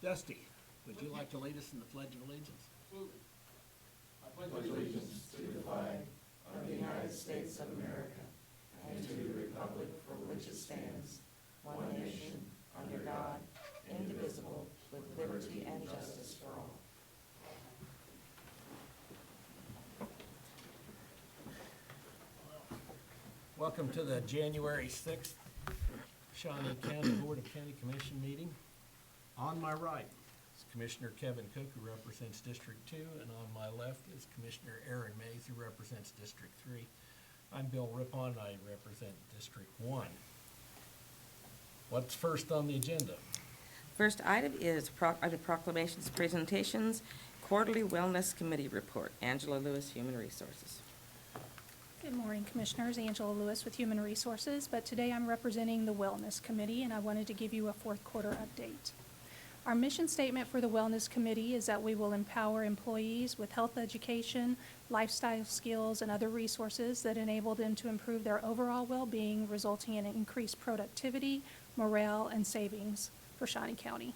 Dusty, would you like to lead us in the Pledge of Allegiance? Absolutely. I pledge allegiance to the flag of the United States of America and to the republic for which it stands, one nation, under God, indivisible, with liberty and justice for all. Welcome to the January 6th Shawnee County Board of County Commission meeting. On my right is Commissioner Kevin Cook, who represents District 2, and on my left is Commissioner Aaron Mays, who represents District 3. I'm Bill Rippon, I represent District 1. What's first on the agenda? First item is under proclamations, presentations, quarterly wellness committee report. Angela Lewis, Human Resources. Good morning, Commissioners. Angela Lewis with Human Resources, but today I'm representing the Wellness Committee, and I wanted to give you a fourth quarter update. Our mission statement for the Wellness Committee is that we will empower employees with health education, lifestyle skills, and other resources that enable them to improve their overall well-being, resulting in increased productivity, morale, and savings for Shawnee County.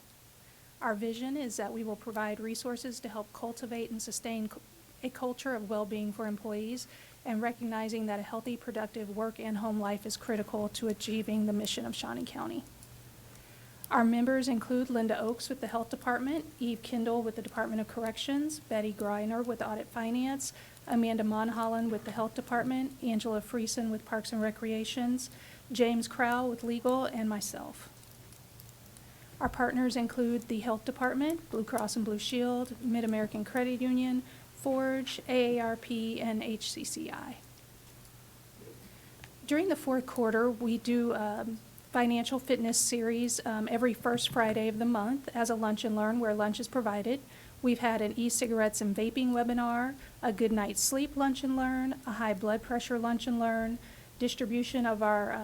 Our vision is that we will provide resources to help cultivate and sustain a culture of well-being for employees, and recognizing that a healthy, productive work and home life is critical to achieving the mission of Shawnee County. Our members include Linda Oakes with the Health Department, Eve Kendall with the Department of Corrections, Betty Greiner with Audit Finance, Amanda Monholland with the Health Department, Angela Friesen with Parks and Recreations, James Crowell with Legal, and myself. Our partners include the Health Department, Blue Cross and Blue Shield, Mid-American Credit Union, Forge, AARP, and HCCI. During the fourth quarter, we do a financial fitness series every first Friday of the month as a lunch and learn where lunch is provided. We've had an e-cigarettes and vaping webinar, a good night's sleep lunch and learn, a high blood pressure lunch and learn, distribution of our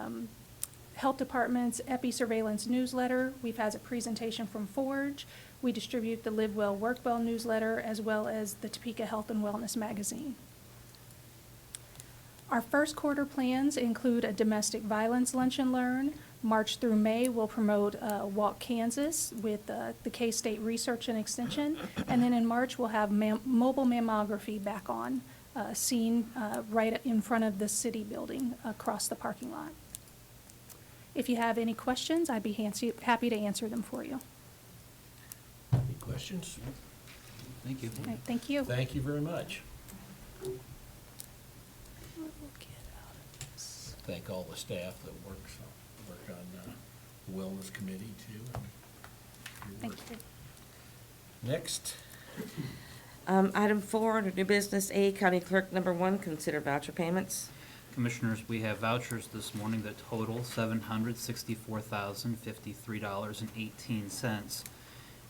Health Department's Epi Surveillance newsletter. We've had a presentation from Forge. We distribute the Live Well, Work Well newsletter, as well as the Topeka Health and Wellness magazine. Our first quarter plans include a domestic violence lunch and learn. March through May, we'll promote Walk Kansas with the K-State Research and Extension. And then in March, we'll have mobile mammography back on, seen right in front of the city building across the parking lot. If you have any questions, I'd be happy to answer them for you. Any questions? Thank you. All right, thank you. Thank you very much. We'll get out of this. Thank all the staff that work on the Wellness Committee too. Your Thank work. you. Next, Item 4 under new business, A, County Clerk number 1, consider voucher payments. Commissioners, we have vouchers this morning that total $764,053.18.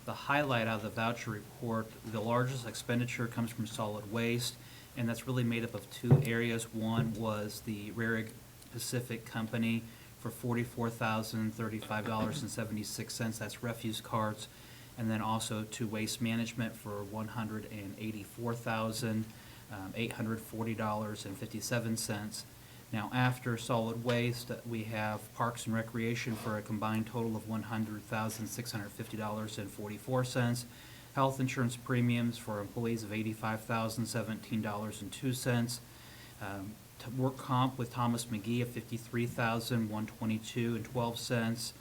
The highlight out of the voucher report, the largest expenditure comes from solid waste, and that's really made up of two areas. One was the Rarig Pacific Company for $44,035.76. That's refuse carts. And then also to Waste Management for $184,840.57. Now, after solid waste, we have Parks and Recreation for a combined total of $100,650.44. Health insurance premiums for employees of $85,017.02. To work comp with Thomas McGee of $53,122.12.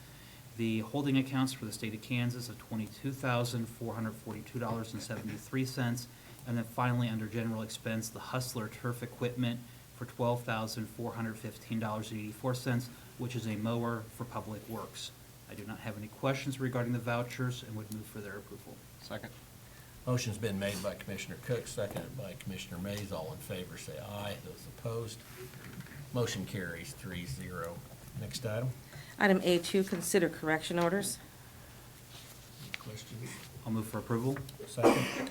The holding accounts for the state of Kansas of $22,442.73. And then finally, under general expense, the Hustler turf equipment for $12,415.84, which is a mower for Public Works. I do not have any questions regarding the vouchers and would move for their approval. Second. motion's been made by Commissioner Cook, seconded by Commissioner Mays. All in favor say aye. Those opposed, motion carries 3-0. Next item. Item A2, consider correction orders. Any questions? I'll move for approval. Second.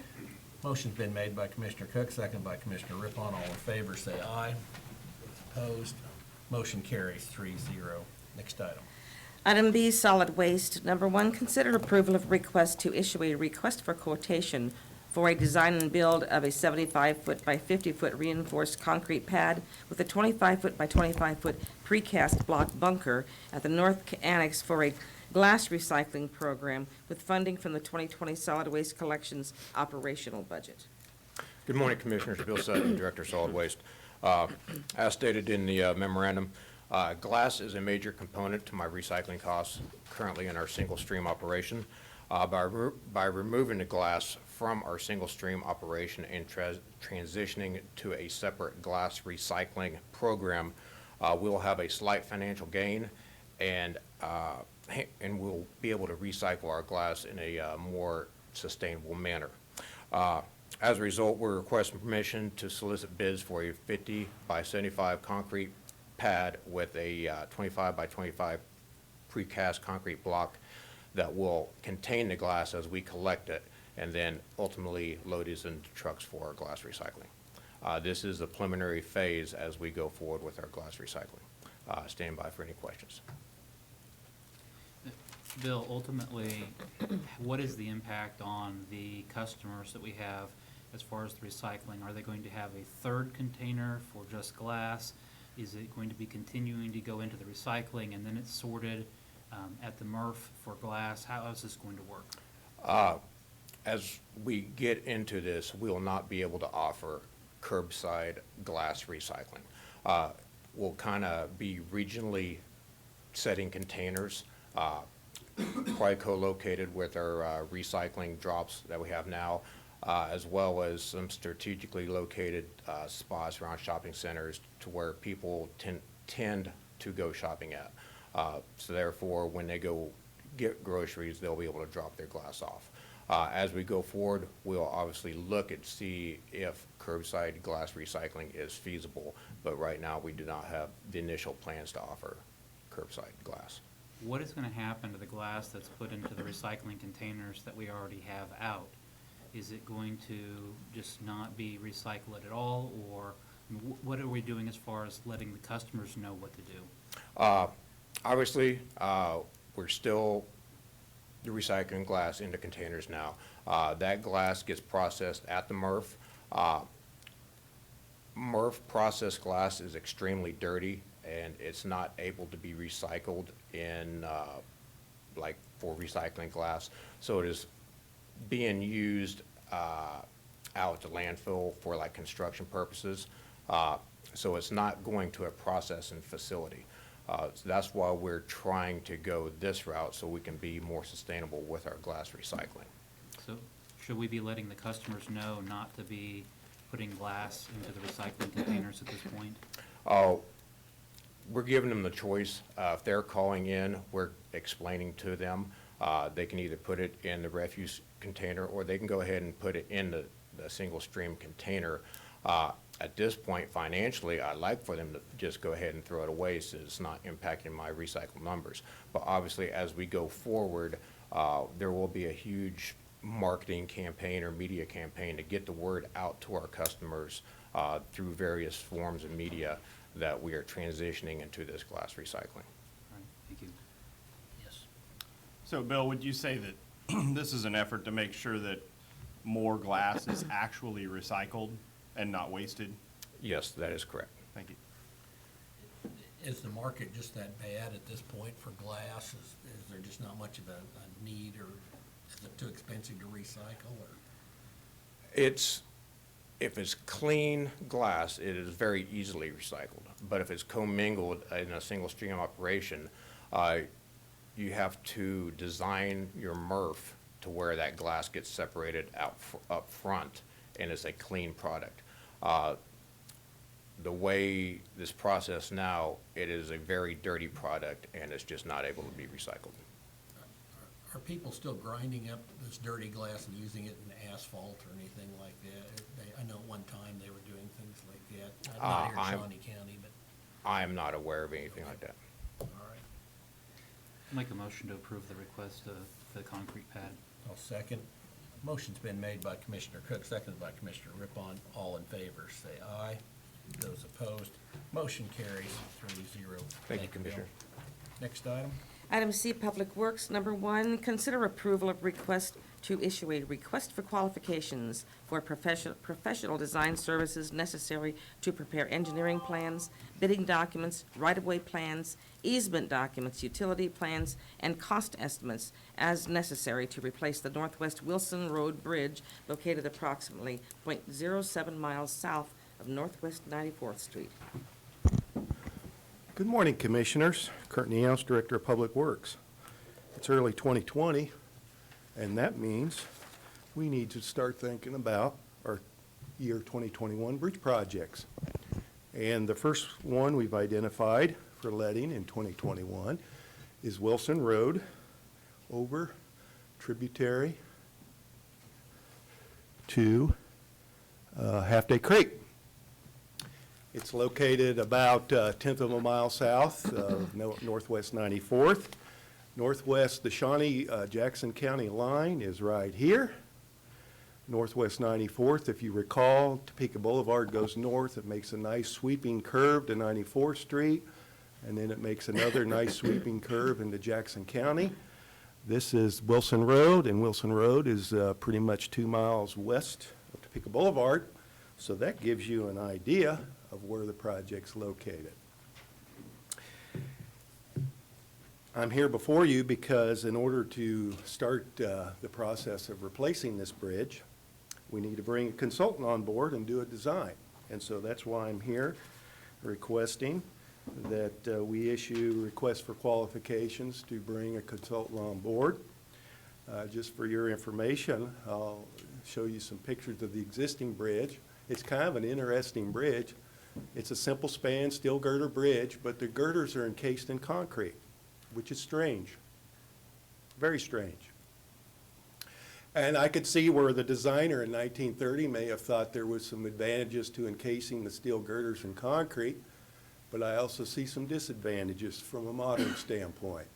Motion's been made by Commissioner Cook, seconded by Commissioner Rippon. All in favor say aye. Opposed, motion carries 3-0. Next item. Item B, solid waste. Number 1, consider approval of request to issue a request for quotation for a design and build of a 75-foot by 50-foot reinforced concrete pad with a 25-foot by 25-foot precast block bunker at the north annex for a glass recycling program with funding from the 2020 Solid Waste Collections operational budget. Good morning, Commissioners. Bill Sutton, Director of Solid Waste. As stated in the memorandum, glass is a major component to my recycling costs currently in our single-stream operation. By removing the glass from our single-stream operation and transitioning to a separate glass recycling program, we'll have a slight financial gain, and we'll be able to recycle our glass in a more sustainable manner. As a result, we're requesting permission to solicit bids for a 50 by 75 concrete pad with a 25 by 25 precast concrete block that will contain the glass as we collect it and then ultimately load it into trucks for our glass recycling. This is the preliminary phase as we go forward with our glass recycling. Stand by for any questions. Bill, ultimately, what is the impact on the customers that we have as far as the recycling? Are they going to have a third container for just glass? Is it going to be continuing to go into the recycling and then it's sorted at the MRF for glass? How is this going to work? As we get into this, we will not be able to offer curbside glass recycling. We'll kind of be regionally setting containers, probably co-located with our recycling drops that we have now, as well as some strategically located spots around shopping centers to where people tend to go shopping at. So therefore, when they go get groceries, they'll be able to drop their glass off. As we go forward, we'll obviously look and see if curbside glass recycling is feasible, but right now we do not have the initial plans to offer curbside glass. What is going to happen to the glass that's put into the recycling containers that we already have out? Is it going to just not be recycled at all, or what are we doing as far as letting the customers know what to do? Obviously, we're still recycling glass into containers now. That glass gets processed at the MRF. MRF processed glass is extremely dirty, and it's not able to be recycled in like for recycling glass. So it is being used out at the landfill for like construction purposes. So it's not going to a processing facility. So that's why we're trying to go this route so we can be more sustainable with our glass recycling. So should we be letting the customers know not to be putting glass into the recycling containers at this point? We're giving them the choice. If they're calling in, we're explaining to them. They can either put it in the refuse container or they can go ahead and put it in the single stream container. At this point, financially, I'd like for them to just go ahead and throw it away so it's not impacting my recycle numbers. But obviously, as we go forward, there will be a huge marketing campaign or media campaign to get the word out to our customers through various forms of media that we are transitioning into this glass recycling. All right, thank you. Yes. So, Bill, would you say that this is an effort to make sure that more glass is actually recycled and not wasted? Yes, that is correct. Thank you. Is the market just that bad at this point for glass? Is there just not much of a need, or is it too expensive to recycle? Or? If it's clean glass, it is very easily recycled. But if it's commingled in a single stream operation, you have to design your MRF to where that glass gets separated up front and it's a clean product. The way this process now, it is a very dirty product and it's just not able to be recycled. Are people still grinding up this dirty glass and using it in asphalt or anything like that? I know at one time they were doing things like that. Not here in Shawnee County, but. I am not aware of anything like that. All right. I'll make a motion to approve the request for the concrete pad. I'll second. Motion's been made by Commissioner Cook, seconded by Commissioner Rippon. All in favor, say aye. Those opposed, motion carries 3-0. Thank you, Bill. Commissioner. Next item. Item C, Public Works. Number 1, consider approval of request to issue a request for qualifications for professional design services necessary to prepare engineering plans, bidding documents, right-of-way plans, easement documents, utility plans, and cost estimates as necessary to replace the Northwest Wilson Road Bridge located approximately .07 miles south of Northwest 94th Street. Good morning, Commissioners. Kurt Neous, Director of Public Works. It's early 2020, and that means we need to start thinking about our year 2021 bridge projects. And the first one we've identified for letting in 2021 is Wilson Road over tributary to Half Day Creek. It's located about a tenth of a mile south of Northwest 94th. Northwest, the Shawnee, Jackson County line is right here. Northwest 94th, if you recall, Topeka Boulevard goes north. It makes a nice sweeping curve to 94th Street, and then it makes another nice sweeping curve into Jackson County. This is Wilson Road, and Wilson Road is pretty much 2 miles west of Topeka Boulevard. So that gives you an idea of where the project's located. I'm here before you because in order to start the process of replacing this bridge, we need to bring a consultant on board and do a design. And so that's why I'm here requesting that we issue requests for qualifications to bring a consultant on board. Just for your information, I'll show you some pictures of the existing bridge. It's kind of an interesting bridge. It's a simple span steel girder bridge, but the girders are encased in concrete, which is strange, very strange. And I could see where the designer in 1930 may have thought there was some advantages to encasing the steel girders in concrete, but I also see some disadvantages from a modern standpoint.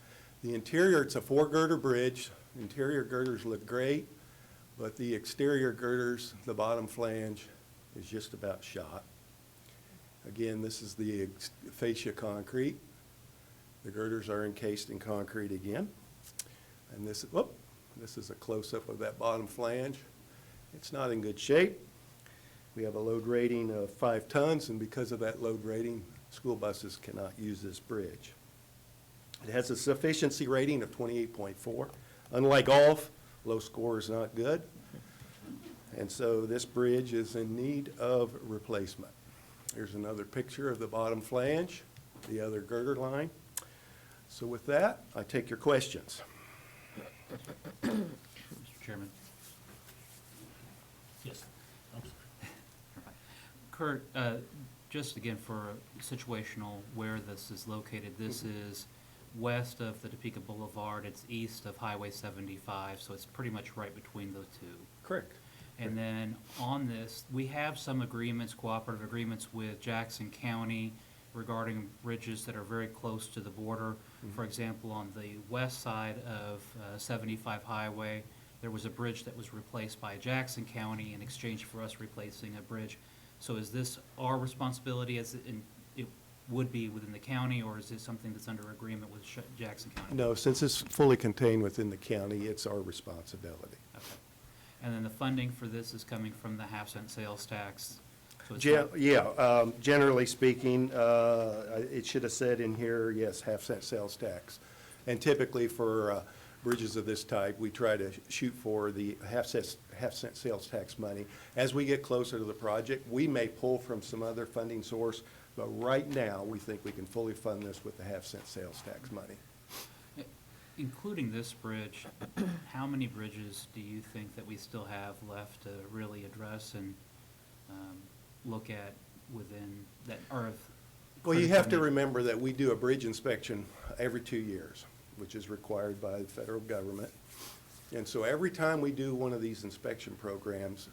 The interior, it's a 4-girder bridge. Interior girders look great, but the exterior girders, the bottom flange, is just about shot. Again, this is the fascia concrete. The girders are encased in concrete again. And this is a close-up of that bottom flange. It's not in good shape. We have a load rating of 5 tons, and because of that load rating, school buses cannot use this bridge. It has a sufficiency rating of 28.4. Unlike golf, low score is not good. And so this bridge is in need of replacement. Here's another picture of the bottom flange, the other girder line. So with that, I take your questions. Mr. Chairman. Yes. I'm sorry. Kurt, just again for situational where this is located, this is west of the Topeka Boulevard, it's east of Highway 75, so it's pretty much right between the two. Correct. And then on this, we have some agreements, cooperative agreements with Jackson County regarding bridges that are very close to the border. For example, on the west side of 75 Highway, there was a bridge that was replaced by Jackson County in exchange for us replacing a bridge. So is this our responsibility as it would be within the county, or is it something that's under agreement with Jackson County? No, since it's fully contained within the county, it's our responsibility. Okay. And then the funding for this is coming from the half-cent sales tax? So it's Generally speaking, it should have said in here, yes, half-cent sales tax. And typically for bridges of this type, we try to shoot for the half-cent sales tax money. As we get closer to the project, we may pull from some other funding source, but right now, we think we can fully fund this with the half-cent sales tax money. Including this bridge, how many bridges do you think that we still have left to really address and look at within that, or? Well, you have to remember that we do a bridge inspection every 2 years, which is required by the federal government. And so every time we do one of these inspection programs,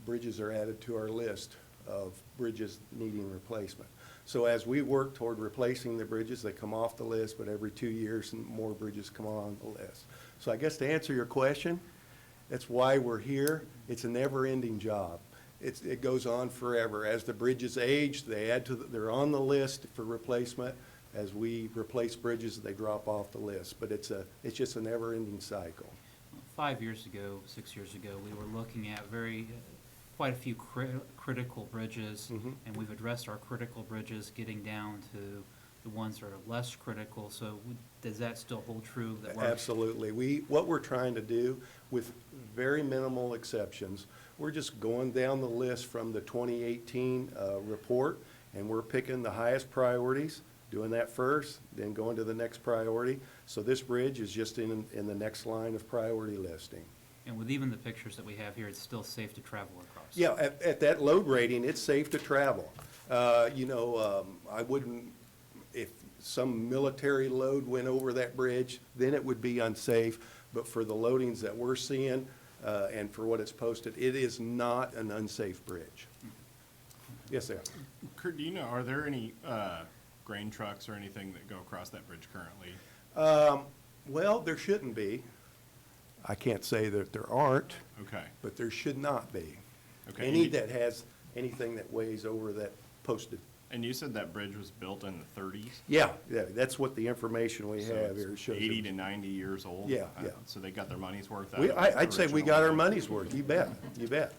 bridges are added to our list of bridges needing replacement. So as we work toward replacing the bridges, they come off the list, but every 2 years more bridges come on the list. So I guess to answer your question, that's why we're here. It's a never-ending job. It goes on forever. As the bridges age, they're on the list for replacement. As we replace bridges, they drop off the list. But it's just a never-ending cycle. 5 years ago, 6 years ago, we were looking at quite a few critical bridges, and we've addressed our critical bridges, getting down to the ones that are less critical. So does that still hold true? That we're- Absolutely. What we're trying to do, with very minimal exceptions, we're just going down the list from the 2018 report, and we're picking the highest priorities, doing that first, then going to the next priority. So this bridge is just in the next line of priority listing. And with even the pictures that we have here, it's still safe to travel across. Yeah, at that load rating, it's safe to travel. I wouldn't, if some military load went over that bridge, then it would be unsafe. But for the loadings that we're seeing, and for what it's posted, it is not an unsafe bridge. Yes, sir. Kurt, do you know, are there any grain trucks or anything that go across that bridge currently? Well, there shouldn't be. I can't say that there aren't, Okay. but there should not be. Okay. Any that has anything that weighs over that posted. And you said that bridge was built in the 30s? Yeah, that's what the information we So have it's here shows. 80 to 90 years old? Yeah, yeah. So they got their money's worth out of the I'd say we original got our bridge. money's worth, you bet, you bet.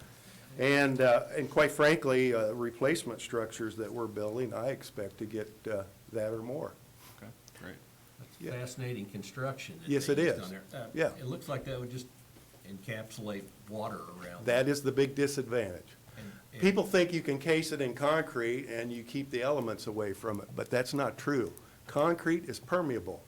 And quite frankly, replacement structures that we're building, I expect to get that or more. Okay, great. That's fascinating construction. that Yes, they it used is. on there. Yeah. It looks like that would just encapsulate water around. That is the big disadvantage. And- People think you can case it in concrete and you keep the elements away from it, but that's not true. Concrete is permeable.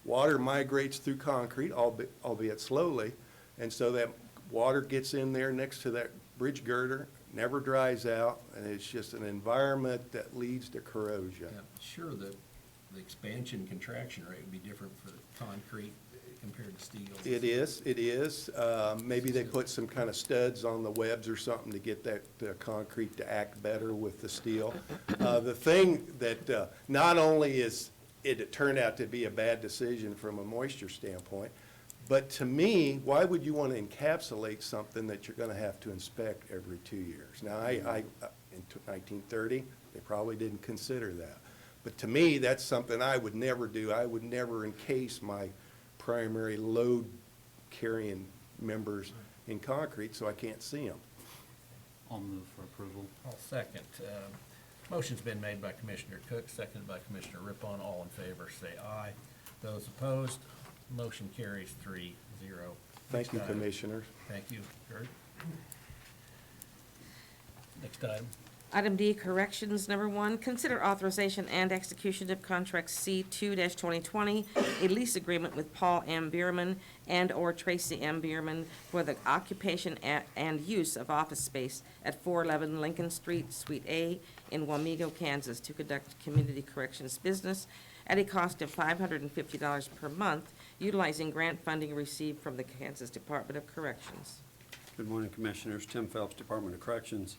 Water migrates through concrete, albeit slowly, and so that water gets in there next to that bridge girder, never dries out, and it's just an environment that leads to corrosion. Yeah, sure, the expansion contraction rate would be different for concrete compared to steel. It is. Maybe they put some kind of studs on the webs or something to get that concrete to act better with the steel. The thing that, not only is it turned out to be a bad decision from a moisture standpoint, but to me, why would you want to encapsulate something that you're going to have to inspect every 2 years? Now, in 1930, they probably didn't consider that. But to me, that's something I would never do. I would never encase my primary load-carrying members in concrete so I can't see them. I'll move for approval. I'll second. Motion's been made by Commissioner Cook, seconded by Commissioner Rippon. All in favor, say aye. Those opposed, motion carries 3-0. Thank you, Next item. Commissioners. Thank you, Kurt. Next item. Item D, corrections. Number 1, consider authorization and execution of contract C2-2020, a lease agreement with Paul M. Bierman and/or Tracy M. Bierman for the occupation and use of office space at 411 Lincoln Street, Suite A, in Wamego, Kansas, to conduct community corrections business at a cost of $550 per month, utilizing grant funding received from the Kansas Department of Corrections. Good morning, Commissioners. Tim Phelps, Department of Corrections.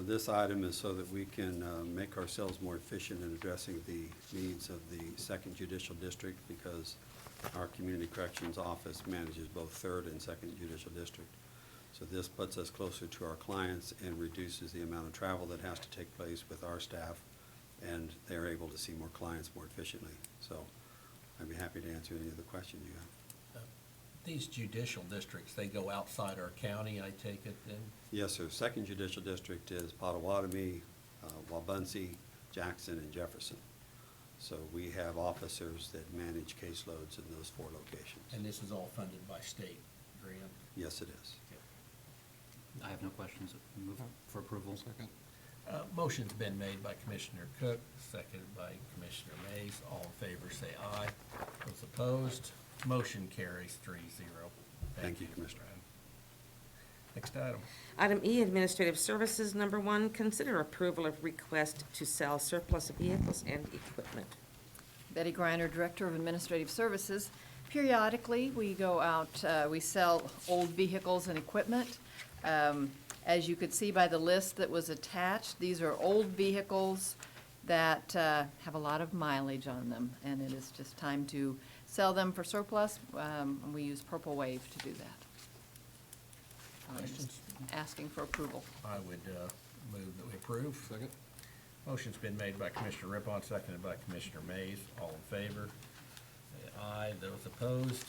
This item is so that we can make ourselves more efficient in addressing the needs of the Second Judicial District, because our Community Corrections Office manages both Third and Second Judicial District. So this puts us closer to our clients and reduces the amount of travel that has to take place with our staff, and they're able to see more clients more efficiently. So I'd be happy to answer any of the questions you have. These judicial districts, they go outside our county, I take it then? Yes, sir. Second Judicial District is Pottawatomie, Wabaunsee, Jackson, and Jefferson. So we have officers that manage caseloads in those 4 locations. And this is all funded by state grant? Yes, it is. I have no questions. Move for approval. Second. Motion's been made by Commissioner Cook, seconded by Commissioner Mays. All in favor, say aye. Those opposed, motion carries 3-0. Thank you, Commissioner. Next item. Item E, Administrative Services. Number 1, consider approval of request to sell surplus vehicles and equipment. Betty Griner, Director of Administrative Services. Periodically, we go out, we sell old vehicles and equipment. As you could see by the list that was attached, these are old vehicles that have a lot of mileage on them, and it is just time to sell them for surplus. And we use Purple Wave to do that. Questions? Asking for approval. I would move that we approve. Second. Motion's been made by Commissioner Rippon, seconded by Commissioner Mays. All in favor? Say aye. Those opposed?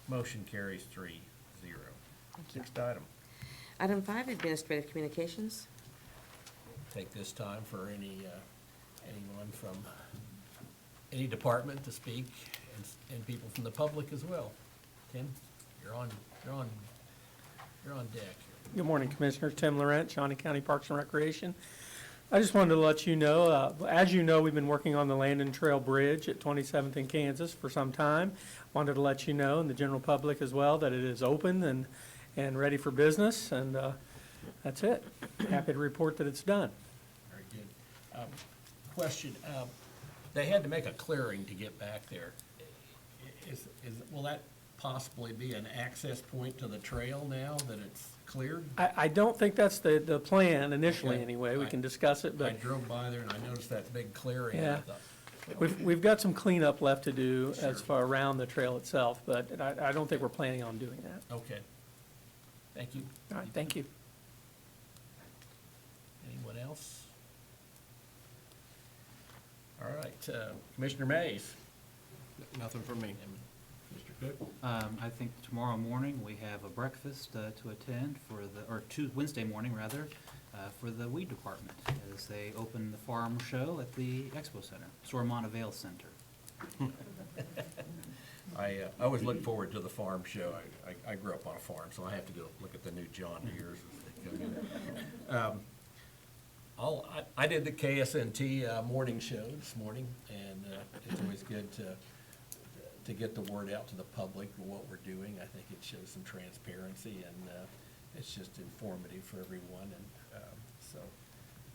Motion carries 3-0. 0. Thank you. Next item. Item 5, administrative communications. Take this time for anyone from any department to speak, and people from the public as well. Tim, you're on deck. Good morning, Commissioners. Tim Laurent, Shawnee County Parks and Recreation. I just wanted to let you know, as you know, we've been working on the Landon Trail Bridge at 27th and Kansas for some time. Wanted to let you know, and the general public as well, that it is open and ready for business, and that's it. Happy to report that it's done. Very good. Question, they had to make a clearing to get back there. Will that possibly be an access point to the trail now that it's cleared? I don't think that's the plan initially, Okay. anyway. We can discuss it, I but drove by there and I noticed that big clearing, and I Yeah. thought, we've got some cleanup left to do Sure. as far around the trail itself, but I don't think we're planning on doing that. okay. Thank you. All right, thank you. Anyone else? All right, Commissioner Mays. Nothing from me. And Mr. Cook? I think tomorrow morning, we have a breakfast to attend Wednesday morning, rather, for the weed department, as they open the farm show at the Expo Center, Stormont Avail Center. I always look forward to the farm show. I grew up on a farm, so I have to go look at the new John Deeres as they come in. I did the KSNT morning show this morning, and it's always good to get the word out to the public of what we're doing. I think it shows some transparency, and it's just informative for everyone, and so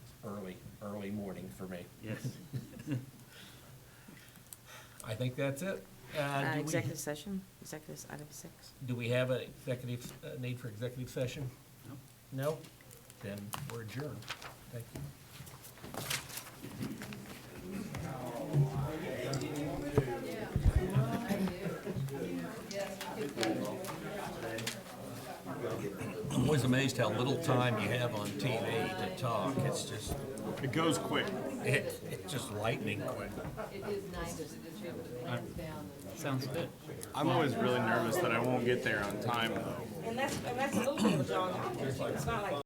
it's early morning for me. Yes. I think that's it. Do we- Executive session, executive, item 6. Do we have a need for executive session? No. No? Then we're adjourned. Thank you. I'm always amazed how little time you have on TV to talk. It's just, It goes quick. it's just lightning quick. Sounds good. I'm always really nervous that I won't get there on time, though. And that's a little bit of a John, it's not like